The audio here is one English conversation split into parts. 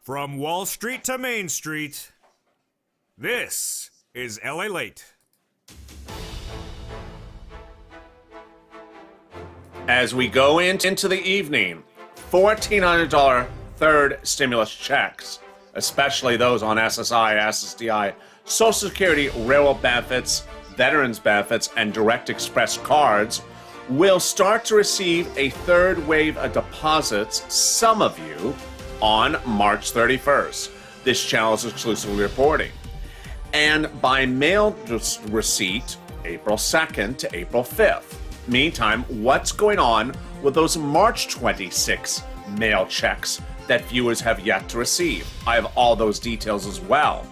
From Wall Street to Main Street, this is LALATE. As we go into the evening, $1,400 third stimulus checks, especially those on SSI, SSDI, Social Security, railroad benefits, veterans benefits, and Direct Express cards, will start to receive a third wave of deposits, some of you, on March 31st. This channel is exclusively reporting. And by mail receipt, April 2nd to April 5th. Meantime, what's going on with those March 26 mail checks that viewers have yet to receive? I have all those details as well.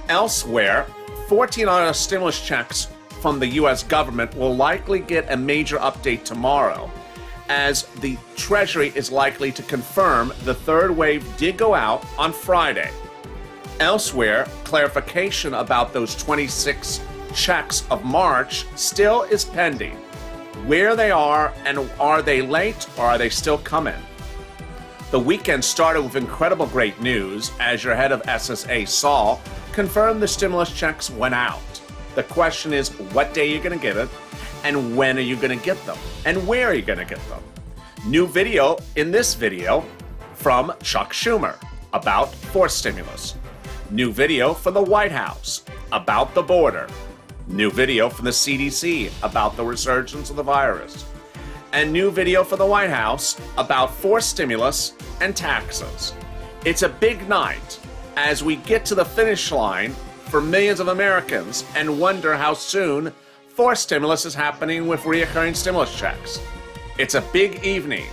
Elsewhere, 14 stimulus checks from the U.S. government will likely get a major update tomorrow, as the Treasury is likely to confirm the third wave did go out on Friday. Elsewhere, clarification about those 26 checks of March still is pending. Where they are, and are they late or are they still coming? The weekend started with incredible great news as your head of SSA, Saul, confirmed the stimulus checks went out. The question is, what day are you going to get it? And when are you going to get them? And where are you going to get them? New video in this video from Chuck Schumer about forced stimulus. New video from the White House about the border. New video from the CDC about the resurgence of the virus. And new video from the White House about forced stimulus and taxes. It's a big night as we get to the finish line for millions of Americans and wonder how soon forced stimulus is happening with reoccurring stimulus checks. It's a big evening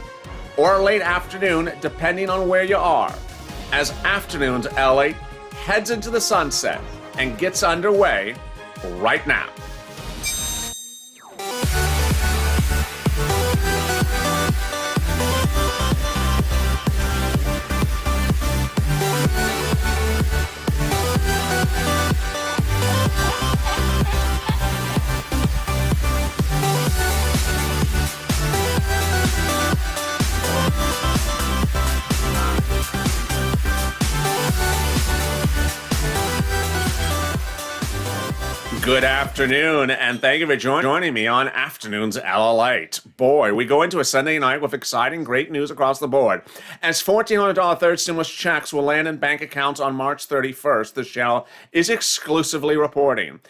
or late afternoon, depending on where you are, as Afternoons LA heads into the sunset and gets underway right now. Good afternoon, and thank you for joining me on Afternoons LALATE. Boy, we go into a Sunday night with exciting, great news across the board. As $1,400 third stimulus checks will land in bank accounts on March 31st, this channel is exclusively reporting.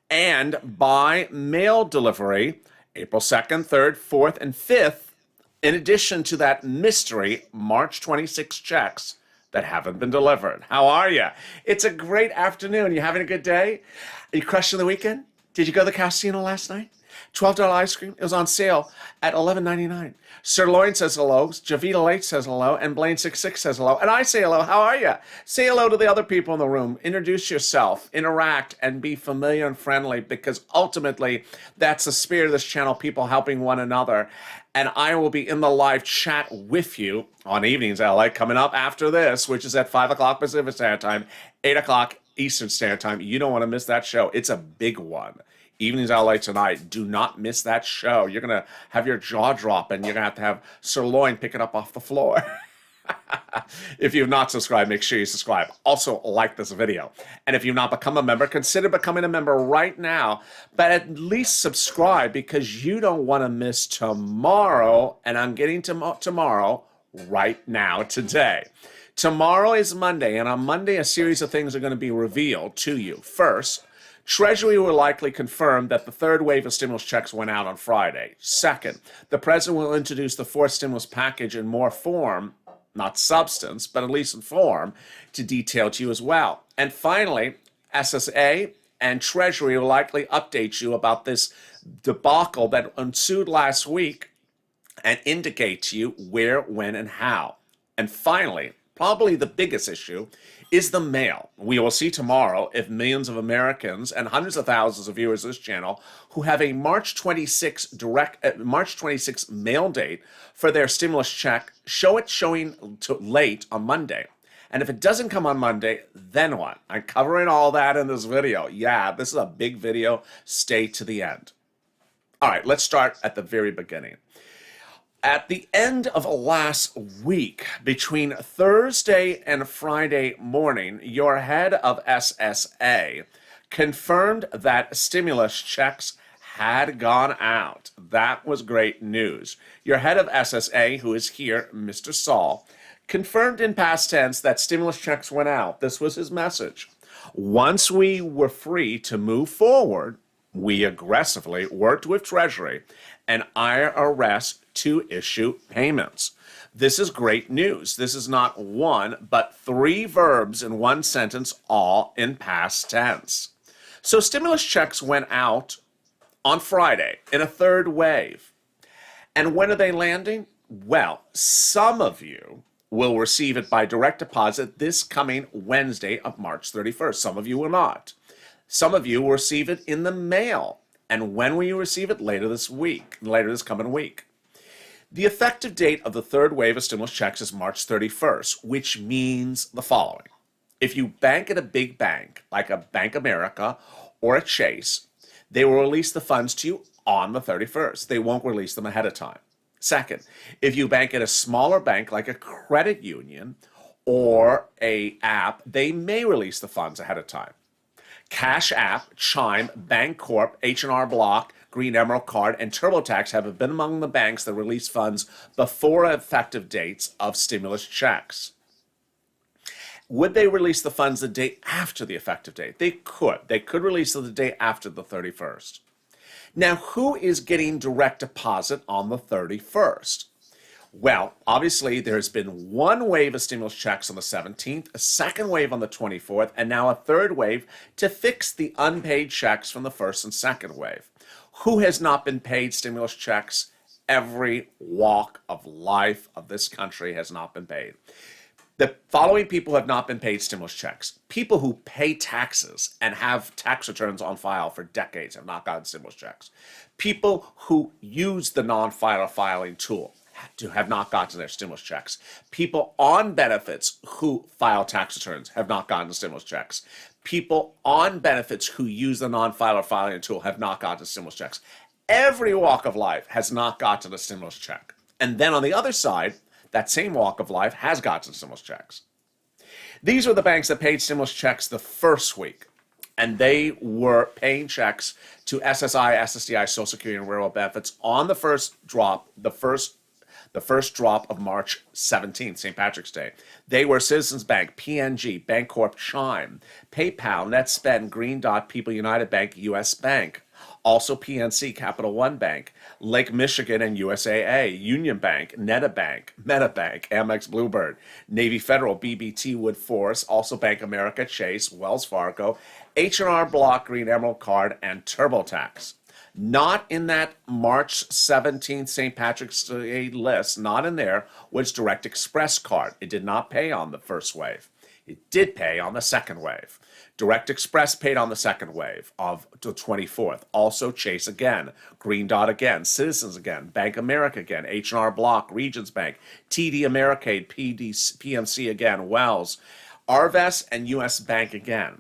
And by mail delivery, April 2nd, 3rd, 4th, and 5th, in addition to that mystery March 26 checks that haven't been delivered. How are you? It's a great afternoon. You having a good day? Are you crushing the weekend? Did you go to the casino last night? $12 ice cream. It was on sale at $11.99. Sirloin says hello. Javita Lake says hello. And Blaine66 says hello. And I say hello. How are you? Say hello to the other people in the room. Introduce yourself. Interact and be familiar and friendly, because ultimately that's the spirit of this channel, people helping one another. And I will be in the live chat with you on Evenings LA coming up after this, which is at 5 o'clock Pacific Standard Time, 8 o'clock Eastern Standard Time. You don't want to miss that show. It's a big one. Evenings LA tonight. Do not miss that show. You're going to have your jaw drop, and you're going to have Sirloin pick it up off the floor. If you've not subscribed, make sure you subscribe. Also, like this video. And if you've not become a member, consider becoming a member right now. But at least subscribe, because you don't want to miss tomorrow. And I'm getting to tomorrow right now, today. Tomorrow is Monday, and on Monday, a series of things are going to be revealed to you. First, Treasury will likely confirm that the third wave of stimulus checks went out on Friday. Second, the president will introduce the fourth stimulus package in more form, not substance, but at least in form, to detail to you as well. And finally, SSA and Treasury will likely update you about this debacle that ensued last week and indicate to you where, when, and how. And finally, probably the biggest issue is the mail. We will see tomorrow if millions of Americans and hundreds of thousands of viewers of this channel who have a March 26 mail date for their stimulus check showing late on Monday. And if it doesn't come on Monday, then what? I'm covering all that in this video. Yeah, this is a big video. Stay to the end. All right, let's start at the very beginning. At the end of last week, between Thursday and Friday morning, your head of SSA confirmed that stimulus checks had gone out. That was great news. Your head of SSA, who is here, Mr. Saul, confirmed in past tense that stimulus checks went out. This was his message. Once we were free to move forward, we aggressively worked with Treasury and IRS to issue payments. This is great news. This is not one, but three verbs in one sentence, all in past tense. So stimulus checks went out on Friday in a third wave. And when are they landing? Well, some of you will receive it by direct deposit this coming Wednesday of March 31st. Some of you will not. Some of you will receive it in the mail. And when will you receive it? Later this coming week. The effective date of the third wave of stimulus checks is March 31st, which means the following. If you bank at a big bank, like a Bank America or a Chase, they will release the funds to you on the 31st. They won't release them ahead of time. Second, if you bank at a smaller bank like a credit union or a app, they may release the funds ahead of time. Cash App, Chime, Bancorp, H&R Block, Green Emerald Card, and TurboTax have been among the banks that release funds before effective dates of stimulus checks. Would they release the funds the day after the effective date? They could. They could release it the day after the 31st. Now, who is getting direct deposit on the 31st? Well, obviously, there's been one wave of stimulus checks on the 17th, a second wave on the 24th, and now a third wave to fix the unpaid checks from the first and second wave. Who has not been paid stimulus checks? Every walk of life of this country has not been paid. The following people have not been paid stimulus checks. People who pay taxes and have tax returns on file for decades have not gotten stimulus checks. People who use the non-filer filing tool have not gotten their stimulus checks. People on benefits who file tax returns have not gotten stimulus checks. People on benefits who use the non-filer filing tool have not gotten stimulus checks. Every walk of life has not gotten a stimulus check. And then on the other side, that same walk of life has gotten stimulus checks. These were the banks that paid stimulus checks the first week, and they were paying checks to SSI, SSDI, Social Security, and Railroad benefits on the first drop, the first drop of March 17th, St. Patrick's Day. They were Citizens Bank, PNG, Bancorp, Chime, PayPal, NetSpend, Green Dot, People United Bank, US Bank, also PNC, Capital One Bank, Lake Michigan and USAA, Union Bank, NetaBank, MetaBank, Amex Bluebird, Navy Federal, BBT Woodforce, also Bank America, Chase, Wells Fargo, H&R Block, Green Emerald Card, and TurboTax. Not in that March 17th St. Patrick's Day list, not in there, was Direct Express card. It did not pay on the first wave. It did pay on the second wave. Direct Express paid on the second wave of the 24th. Also Chase again, Green Dot again, Citizens again, Bank America again, H&R Block, Regions Bank, TD Ameritrade, PNC again, Wells, Arvest, and US Bank again.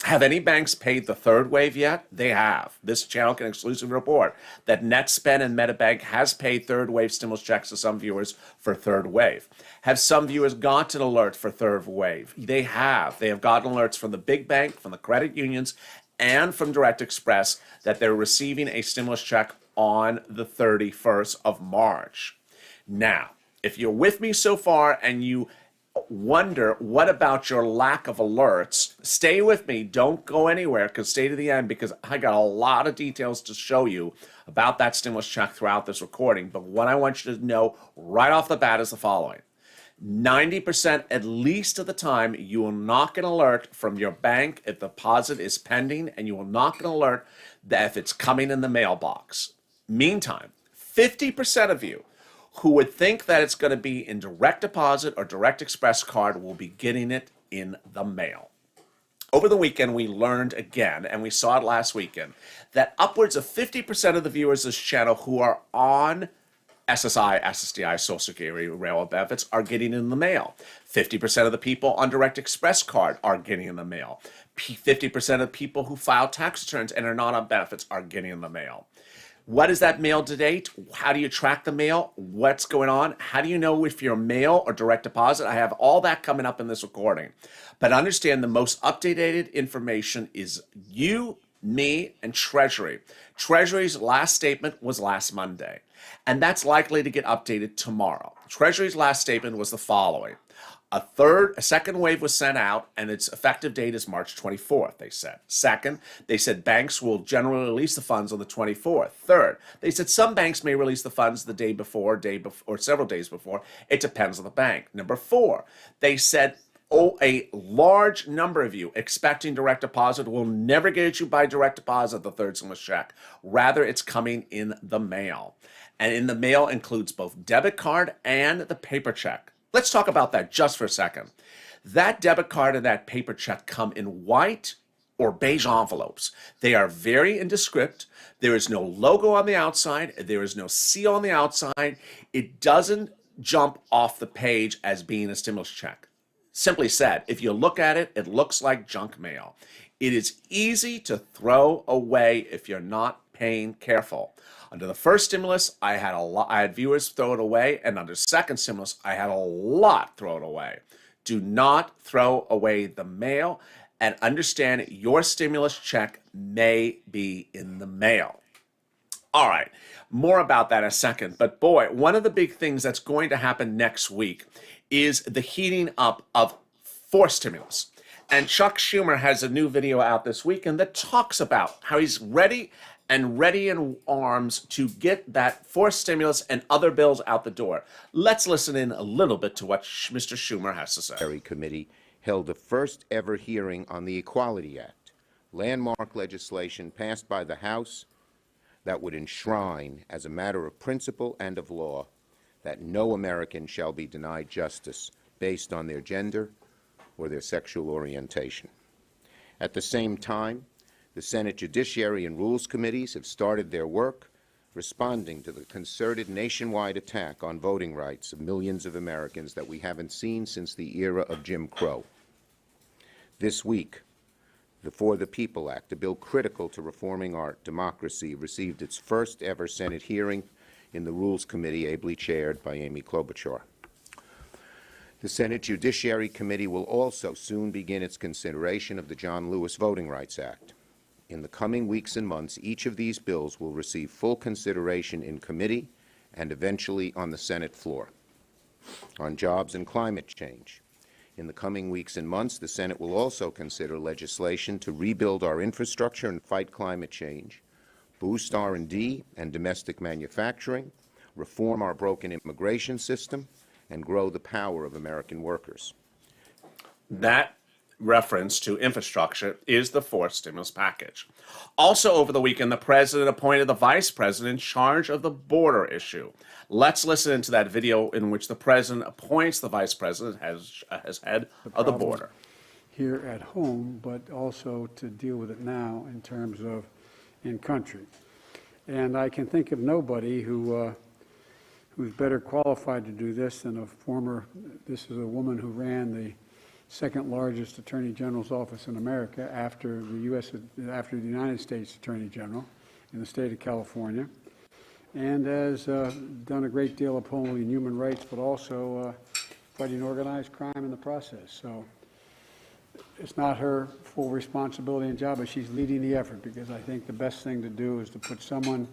Have any banks paid the third wave yet? They have. This channel can exclusively report that NetSpend and MetaBank has paid third wave stimulus checks to some viewers for third wave. Have some viewers gotten alerts for third wave? They have. They have gotten alerts from the big bank, from the credit unions, and from Direct Express that they're receiving a stimulus check on the 31st of March. Now, if you're with me so far and you wonder what about your lack of alerts, stay with me. Don't go anywhere, because stay to the end, because I got a lot of details to show you about that stimulus check throughout this recording. But what I want you to know right off the bat is the following. 90% at least of the time, you will not get an alert from your bank if the deposit is pending, and you will not get an alert that if it's coming in the mailbox. Meantime, 50% of you who would think that it's going to be in direct deposit or direct express card will be getting it in the mail. Over the weekend, we learned again, and we saw it last weekend, that upwards of 50% of the viewers of this channel who are on SSI, SSDI, Social Security, Railroad benefits are getting in the mail. 50% of the people on Direct Express card are getting in the mail. 50% of people who file tax returns and are not on benefits are getting in the mail. What is that mail to date? How do you track the mail? What's going on? How do you know if you're mail or direct deposit? I have all that coming up in this recording. But understand the most updated information is you, me, and Treasury. Treasury's last statement was last Monday, and that's likely to get updated tomorrow. Treasury's last statement was the following. A second wave was sent out, and its effective date is March 24th, they said. Second, they said banks will generally release the funds on the 24th. Third, they said some banks may release the funds the day before, or several days before. It depends on the bank. Number four, they said, a large number of you expecting direct deposit will never get you by direct deposit the third stimulus check. Rather, it's coming in the mail. And in the mail includes both debit card and the paper check. Let's talk about that just for a second. That debit card and that paper check come in white or beige envelopes. They are very indescript. There is no logo on the outside. There is no seal on the outside. It doesn't jump off the page as being a stimulus check. Simply said, if you look at it, it looks like junk mail. It is easy to throw away if you're not paying careful. Under the first stimulus, I had viewers throw it away, and under second stimulus, I had a lot throw it away. Do not throw away the mail, and understand your stimulus check may be in the mail. All right, more about that in a second. But boy, one of the big things that's going to happen next week is the heating up of fourth stimulus. And Chuck Schumer has a new video out this weekend that talks about how he's ready in arms to get that fourth stimulus and other bills out the door. Let's listen in a little bit to what Mr. Schumer has to say. Committee held the first ever hearing on the Equality Act, landmark legislation passed by the House that would enshrine as a matter of principle and of law that no American shall be denied justice based on their gender or their sexual orientation. At the same time, the Senate Judiciary and Rules Committees have started their work responding to the concerted nationwide attack on voting rights of millions of Americans that we haven't seen since the era of Jim Crow. This week, the For the People Act, a bill critical to reforming our democracy, received its first ever Senate hearing in the Rules Committee, ably chaired by Amy Klobuchar. The Senate Judiciary Committee will also soon begin its consideration of the John Lewis Voting Rights Act. In the coming weeks and months, each of these bills will receive full consideration in committee and eventually on the Senate floor. On jobs and climate change, in the coming weeks and months, the Senate will also consider legislation to rebuild our infrastructure and fight climate change, boost R&D and domestic manufacturing, reform our broken immigration system, and grow the power of American workers. That reference to infrastructure is the fourth stimulus package. Also over the weekend, the president appointed the vice president in charge of the border issue. Let's listen into that video in which the president appoints the vice president as head of the border. Here at home, but also to deal with it now in terms of in country. And I can think of nobody who's better qualified to do this than this is a woman who ran the second largest Attorney General's office in America after the United States Attorney General in the state of California, and has done a great deal of upholding human rights, but also fighting organized crime in the process. So it's not her full responsibility and job, but she's leading the effort, because I think the best thing to do is to put someone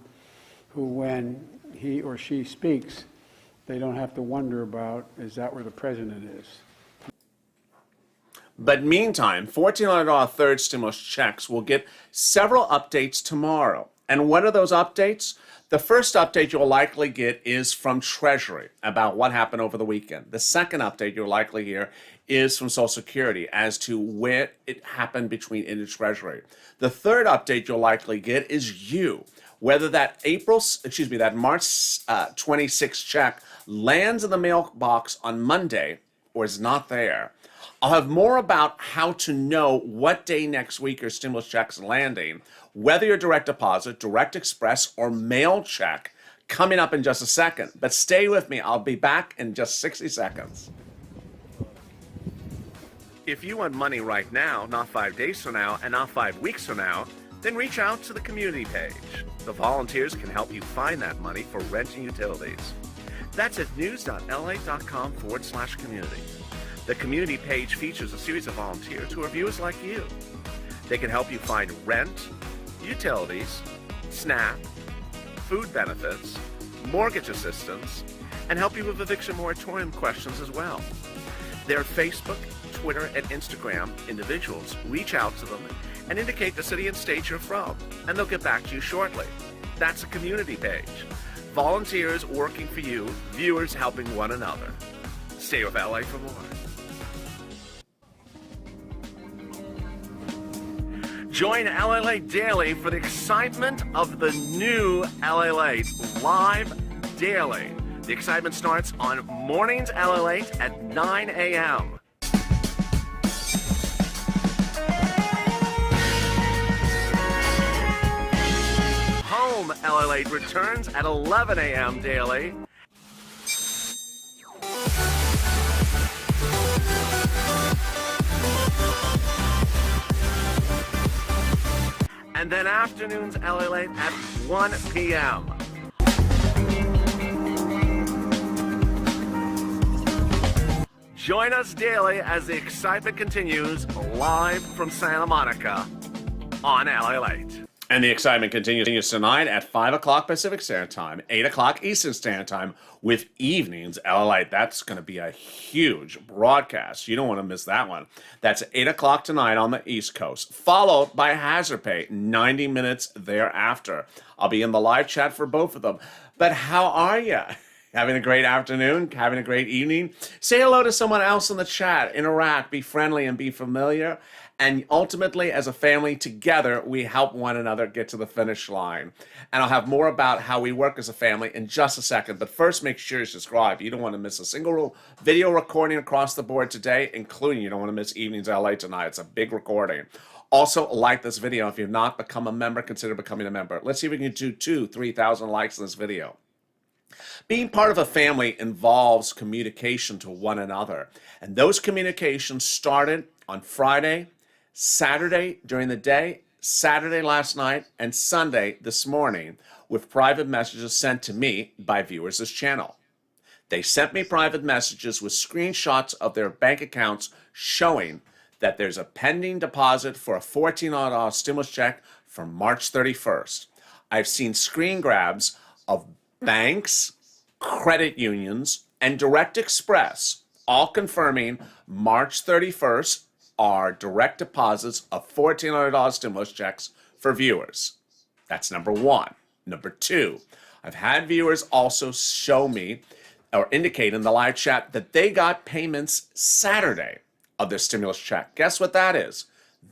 who, when he or she speaks, they don't have to wonder about, is that where the president is? But meantime, $1,400 third stimulus checks will get several updates tomorrow. And what are those updates? The first update you'll likely get is from Treasury about what happened over the weekend. The second update you'll likely hear is from Social Security as to where it happened between in the Treasury. The third update you'll likely get is whether that March 26th check lands in the mailbox on Monday or is not there. I'll have more about how to know what day next week your stimulus check's landing, whether you're direct deposit, direct express, or mail check, coming up in just a second. But stay with me. I'll be back in just 60 seconds. If you want money right now, not 5 days from now, and not 5 weeks from now, then reach out to the community page. The volunteers can help you find that money for rent and utilities. That's at news.la.com/community. The community page features a series of volunteers who are viewers like you. They can help you find rent, utilities, SNAP, food benefits, mortgage assistance, and help you with eviction moratorium questions as well. Their Facebook, Twitter, and Instagram individuals reach out to them and indicate the city and state you're from, and they'll get back to you shortly. That's a community page. Volunteers working for you, viewers helping one another. Stay with LA for more. Join LALATE Daily for the excitement of the new LALATE live daily. The excitement starts on Mornings LALATE at 9 a.m. Home LALATE returns at 11 a.m. daily. And then afternoons LALATE at 1 p.m. Join us daily as the excitement continues live from Santa Monica on LALATE. And the excitement continues tonight at 5 o'clock Pacific Standard Time, 8 o'clock Eastern Standard Time with Evenings LALATE. That's going to be a huge broadcast. You don't want to miss that one. That's 8 o'clock tonight on the East Coast, followed by Hazard Pay, 90 minutes thereafter. I'll be in the live chat for both of them. But how are you? Having a great afternoon? Having a great evening? Say hello to someone else in the chat. Interact, be friendly, and be familiar. And ultimately, as a family, together, we help one another get to the finish line. And I'll have more about how we work as a family in just a second. But first, make sure you subscribe. You don't want to miss a single video recording across the board today, including you don't want to miss Evenings LA tonight. It's a big recording. Also, like this video. If you've not become a member, consider becoming a member. Let's see if we can do 2,000, 3,000 likes in this video. Being part of a family involves communication to one another. And those communications started on Friday, Saturday during the day, Saturday last night, and Sunday this morning with private messages sent to me by viewers of this channel. They sent me private messages with screenshots of their bank accounts showing that there's a pending deposit for a $1,400 stimulus check for March 31st. I've seen screen grabs of banks, credit unions, and Direct Express all confirming March 31st are direct deposits of $1,400 stimulus checks for viewers. That's number one. Number two, I've had viewers also show me or indicate in the live chat that they got payments Saturday of their stimulus check. Guess what that is?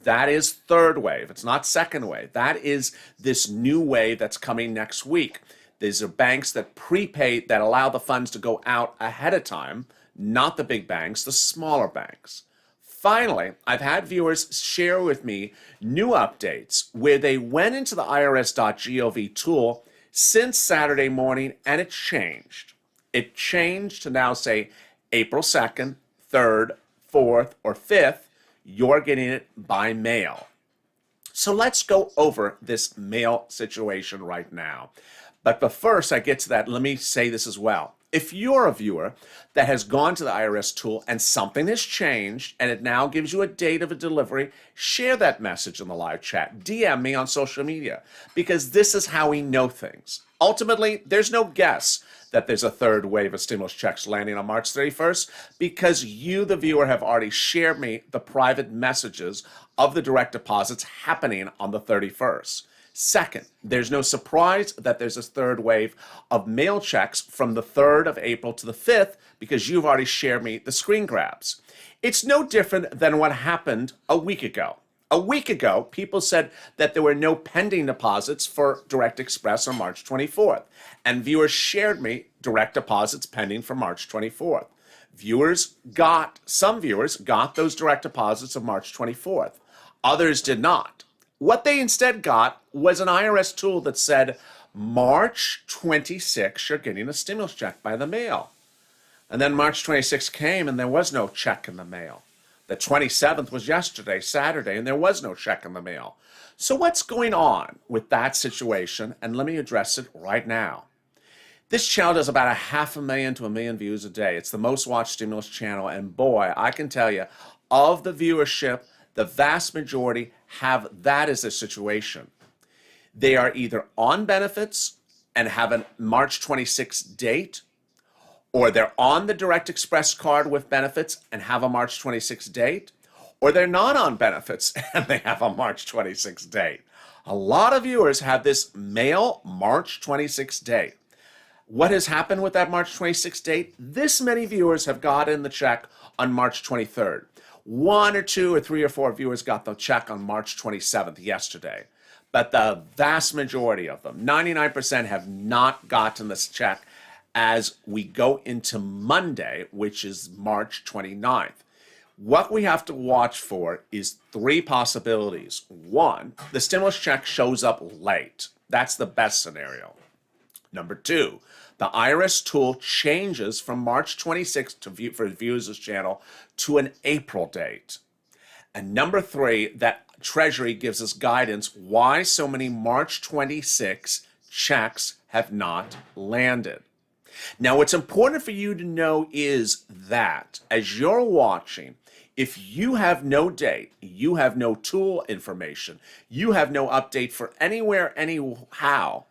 That is third wave. It's not second wave. That is this new wave that's coming next week. These are banks that prepay, that allow the funds to go out ahead of time, not the big banks, the smaller banks. Finally, I've had viewers share with me new updates where they went into the irs.gov tool since Saturday morning and it changed. It changed to now say April 2nd, 3rd, 4th, or 5th, you're getting it by mail. So let's go over this mail situation right now. But first I get to that, let me say this as well. If you're a viewer that has gone to the IRS tool and something has changed and it now gives you a date of a delivery, share that message in the live chat. DM me on social media because this is how we know things. Ultimately, there's no guess that there's a third wave of stimulus checks landing on March 31st because you, the viewer, have already shared me the private messages of the direct deposits happening on the 31st. Second, there's no surprise that there's a third wave of mail checks from the 3rd of April to the 5th because you've already shared me the screen grabs. It's no different than what happened a week ago. A week ago, people said that there were no pending deposits for Direct Express on March 24th, and viewers shared me direct deposits pending for March 24th. Some viewers got those direct deposits of March 24th. Others did not. What they instead got was an IRS tool that said, March 26th, you're getting a stimulus check by the mail. And then March 26th came and there was no check in the mail. The 27th was yesterday, Saturday, and there was no check in the mail. So what's going on with that situation? And let me address it right now. This channel does about 500,000 to 1 million views a day. It's the most watched stimulus channel, and boy, I can tell you, of the viewership, the vast majority have that as a situation. They are either on benefits and have a March 26th date, or they're on the Direct Express card with benefits and have a March 26th date, or they're not on benefits and they have a March 26th date. A lot of viewers have this mail March 26th date. What has happened with that March 26th date? This many viewers have gotten the check on March 23rd. 1 or 2 or 3 or 4 viewers got the check on March 27th yesterday. But the vast majority of them, 99%, have not gotten this check as we go into Monday, which is March 29th. What we have to watch for is 3 possibilities. 1, the stimulus check shows up late. That's the best scenario. Number 2, the IRS tool changes from March 26th for viewers this channel to an April date. And number 3, that Treasury gives us guidance why so many March 26 checks have not landed. Now, what's important for you to know is that as you're watching, if you have no date, you have no tool information, you have no update for anywhere, anyhow,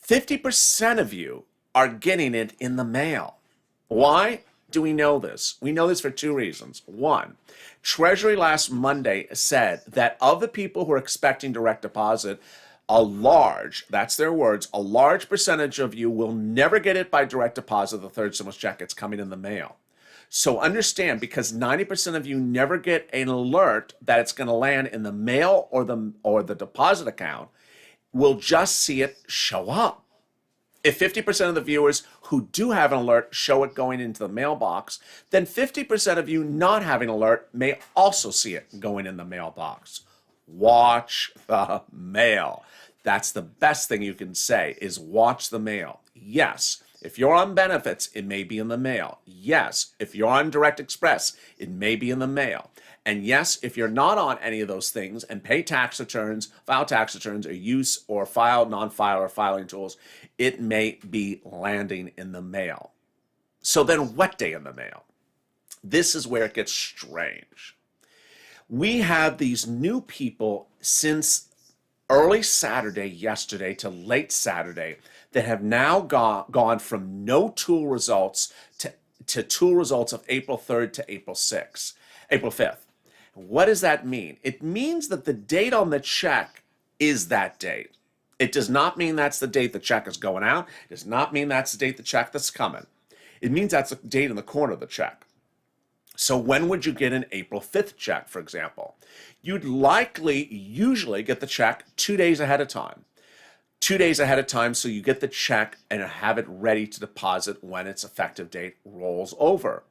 50% of you are getting it in the mail. Why do we know this? We know this for 2 reasons. 1, Treasury last Monday said that of the people who are expecting direct deposit, that's their words, a large percentage of you will never get it by direct deposit, the third stimulus check. It's coming in the mail. So understand, because 90% of you never get an alert that it's going to land in the mail or the deposit account, will just see it show up. If 50% of the viewers who do have an alert show it going into the mailbox, then 50% of you not having an alert may also see it going in the mailbox. Watch the mail. That's the best thing you can say, is watch the mail. Yes, if you're on benefits, it may be in the mail. Yes, if you're on Direct Express, it may be in the mail. And yes, if you're not on any of those things and pay tax returns, file tax returns, or use or file non-file or filing tools, it may be landing in the mail. So then what day in the mail? This is where it gets strange. We have these new people since early Saturday, yesterday, to late Saturday, that have now gone from no tool results to tool results of April 3rd to April 5th. What does that mean? It means that the date on the check is that date. It does not mean that's the date the check is going out. It does not mean that's the date the check that's coming. It means that's the date in the corner of the check. So when would you get an April 5th check, for example? You'd usually get the check 2 days ahead of time. 2 days ahead of time, so you get the check and have it ready to deposit when its effective date rolls over.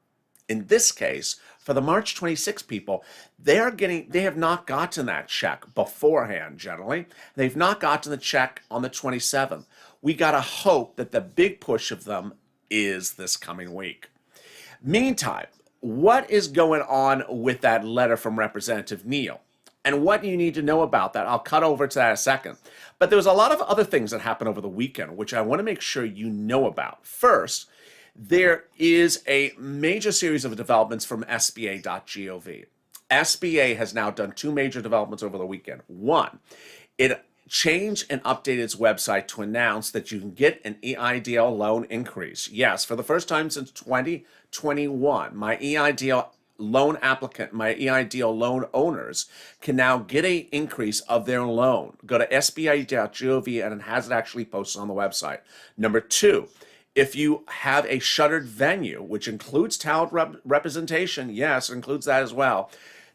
In this case, for the March 26 people, they have not gotten that check beforehand, generally. They've not gotten the check on the 27th. We gotta hope that the big push of them is this coming week. Meantime, what is going on with that letter from Representative Neal? And what you need to know about that, I'll cut over to that in a second. But there was a lot of other things that happened over the weekend, which I want to make sure you know about. First, there is a major series of developments from SBA.gov. SBA has now done 2 major developments over the weekend. 1, it changed and updated its website to announce that you can get an EIDL loan increase. Yes, for the first time since 2021, my EIDL loan loan owners can now get an increase of their loan. Go to SBA.gov and it has it actually posted on the website. Number 2, if you have a shuttered venue, which includes talent representation, yes, it includes that as well,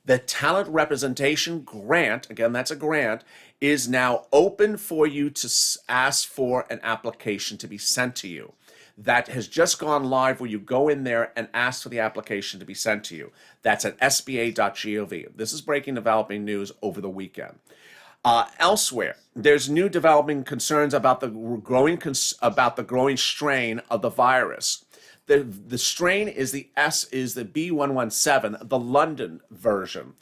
the talent representation grant, again, that's a grant, is now open for you to ask for an application to be sent to you. That has just gone live, where you go in there and ask for the application to be sent to you. That's at SBA.gov. This is breaking developing news over the weekend. Elsewhere, there's new developing concerns about the growing strain of the virus. The strain is the B117, the London version.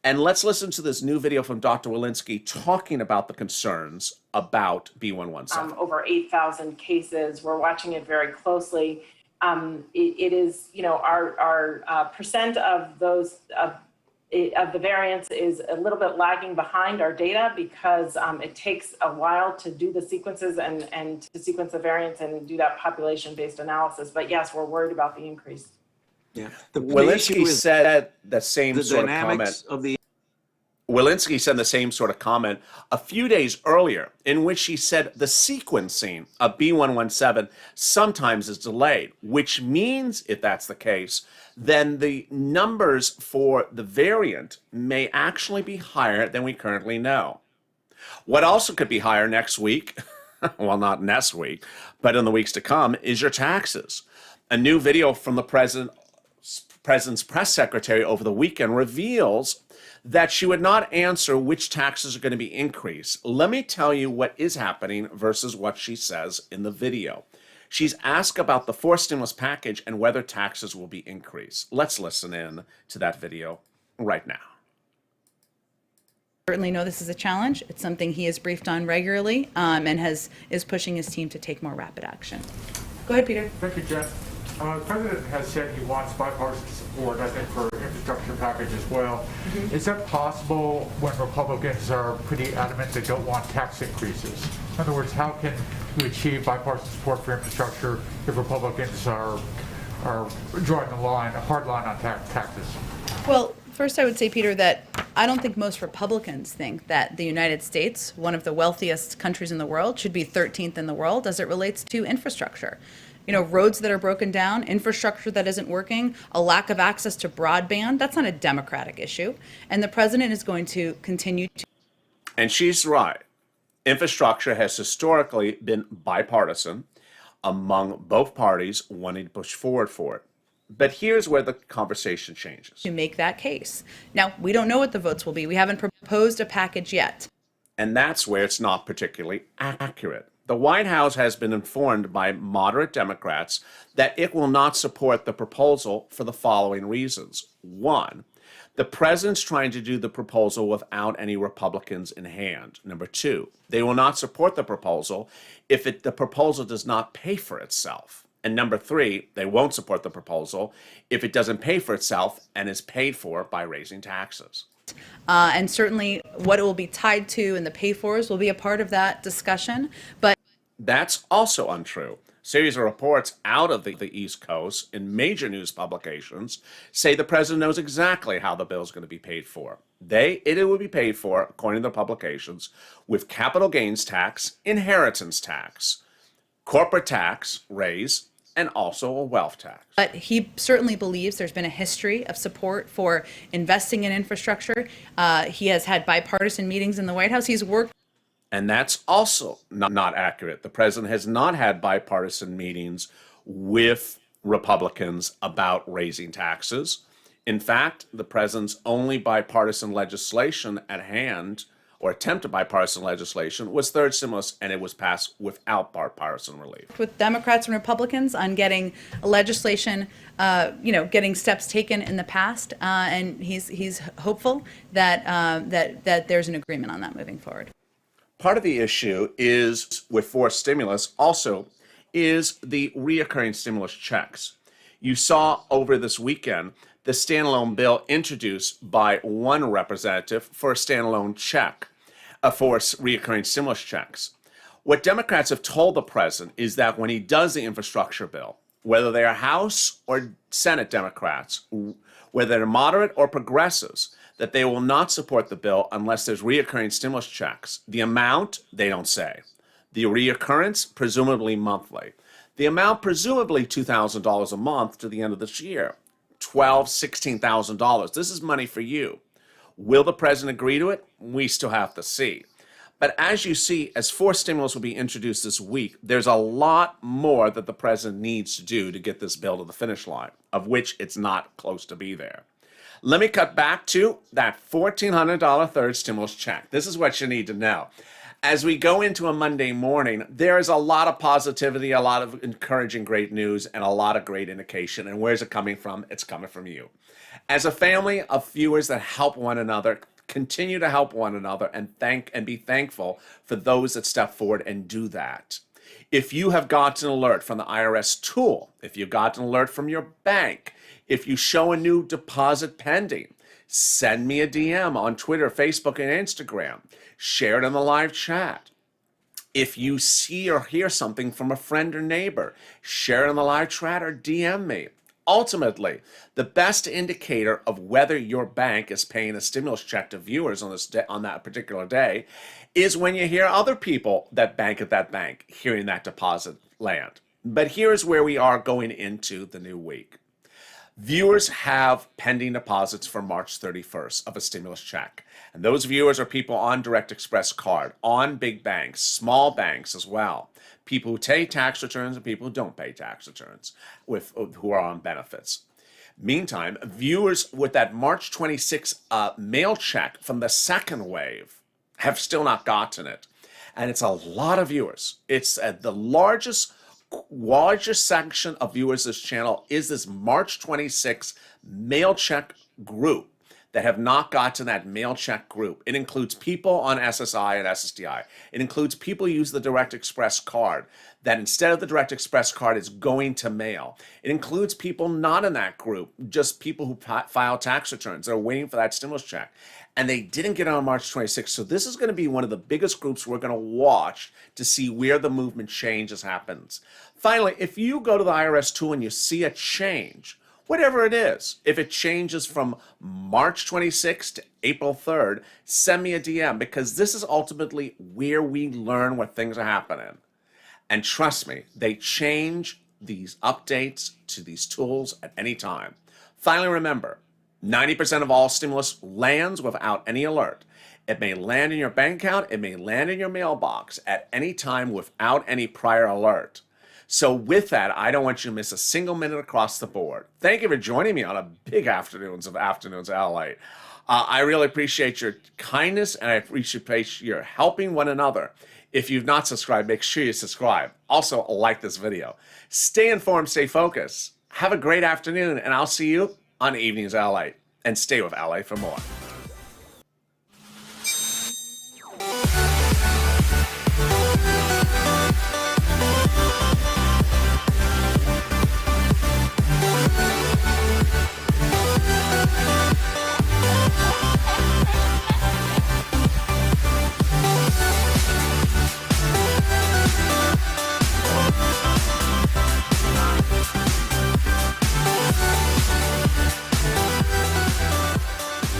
And let's listen to this new video from Dr. Walensky talking about the concerns about B117. Over 8,000 cases. We're watching it very closely. It is, our percent of those of the variants is a little bit lagging behind our data because it takes a while to do the sequences and to sequence the variants and do that population-based analysis. But yes, we're worried about the increase. Yeah. Walensky said the same sort of comment. Walensky said the same sort of comment a few days earlier, in which he said the sequencing of B117 sometimes is delayed, which means, if that's the case, then the numbers for the variant may actually be higher than we currently know. What also could be higher next week, well, not next week, but in the weeks to come, is your taxes. A new video from the president's press secretary over the weekend reveals that she would not answer which taxes are going to be increased. Let me tell you what is happening versus what she says in the video. She's asked about the fourth stimulus package and whether taxes will be increased. Let's listen in to that video right now. Certainly know this is a challenge. It's something he is briefed on regularly and is pushing his team to take more rapid action. Go ahead, Peter. Thank you, Jen. The President has said he wants bipartisan support, I think, for infrastructure package as well. Is that possible when Republicans are pretty adamant they don't want tax increases? In other words, how can you achieve bipartisan support for infrastructure if Republicans are drawing a hard line on taxes? Well, first I would say, Peter, that I don't think most Republicans think that the United States, one of the wealthiest countries in the world, should be 13th in the world as it relates to infrastructure. Roads that are broken down, infrastructure that isn't working, a lack of access to broadband, that's not a Democratic issue. And the president is going to continue to. And she's right. Infrastructure has historically been bipartisan among both parties wanting to push forward for it. But here's where the conversation changes. To make that case. Now, we don't know what the votes will be. We haven't proposed a package yet. And that's where it's not particularly accurate. The White House has been informed by moderate Democrats that it will not support the proposal for the following reasons. One, the president's trying to do the proposal without any Republicans in hand. Number two, they will not support the proposal if the proposal does not pay for itself. And number three, they won't support the proposal if it doesn't pay for itself and is paid for by raising taxes. And certainly what it will be tied to and the pay-fors will be a part of that discussion. But that's also untrue. Series of reports out of the East Coast in major news publications say the president knows exactly how the bill is going to be paid for. It will be paid for, according to the publications, with capital gains tax, inheritance tax, corporate tax raise, and also a wealth tax. But he certainly believes there's been a history of support for investing in infrastructure. He has had bipartisan meetings in the White House. He's worked. And that's also not accurate. The president has not had bipartisan meetings with Republicans about raising taxes. In fact, the president's only bipartisan legislation at hand, or attempted bipartisan legislation, was third stimulus, and it was passed without bipartisan relief. With Democrats and Republicans on getting legislation, getting steps taken in the past, and he's hopeful that there's an agreement on that moving forward. Part of the issue is with forced stimulus also is the reoccurring stimulus checks. You saw over this weekend the standalone bill introduced by one representative for a standalone check for reoccurring stimulus checks. What Democrats have told the president is that when he does the infrastructure bill, whether they are House or Senate Democrats, whether they're moderate or progressives, that they will not support the bill unless there's reoccurring stimulus checks. The amount, they don't say. The reoccurrence, presumably monthly. The amount, presumably $2,000 a month to the end of this year. $12,000, $16,000. This is money for you. Will the president agree to it? We still have to see. But as you see, as forced stimulus will be introduced this week, there's a lot more that the president needs to do to get this bill to the finish line, of which it's not close to be there. Let me cut back to that $1,400 third stimulus check. This is what you need to know. as we go into a Monday morning, there is a lot of positivity, a lot of encouraging great news, and a lot of great indication. And where's it coming from? It's coming from you. As a family of viewers that help one another, continue to help one another and be thankful for those that step forward and do that. If you have gotten an alert from the IRS tool, if you got an alert from your bank, if you show a new deposit pending, send me a DM on Twitter, Facebook, and Instagram. Share it in the live chat. If you see or hear something from a friend or neighbor, share it in the live chat or DM me. Ultimately, the best indicator of whether your bank is paying a stimulus check to viewers on that particular day is when you hear other people that bank at that bank hearing that deposit land. But here's where we are going into the new week. Viewers have pending deposits for March 31st of a stimulus check. And those viewers are people on Direct Express card, on big banks, small banks as well. People who pay tax returns and people who don't pay tax returns who are on benefits. Meantime, viewers with that March 26th mail check from the second wave have still not gotten it. And it's a lot of viewers. It's the largest section of viewers this channel is this March 26th mail check group that have not gotten that mail check group. It includes people on SSI and SSDI. It includes people who use the Direct Express card that instead of the Direct Express card is going to mail. It includes people not in that group, just people who file tax returns. They're waiting for that stimulus check. And they didn't get it on March 26th. So this is going to be one of the biggest groups we're going to watch to see where the movement changes happens. Finally, if you go to the IRS tool and you see a change, whatever it is, if it changes from March 26th to April 3rd, send me a DM because this is ultimately where we learn what things are happening. And trust me, they change these updates to these tools at any time. Finally, remember, 90% of all stimulus lands without any alert. It may land in your bank account, it may land in your mailbox at any time without any prior alert. So with that, I don't want you to miss a single minute across the board. Thank you for joining me on a big Afternoons LALATE. I really appreciate your kindness and I appreciate your helping one another. If you've not subscribed, make sure you subscribe. Also, like this video. Stay informed, stay focused. Have a great afternoon, and I'll see you on Evenings LA. And stay with LA for more.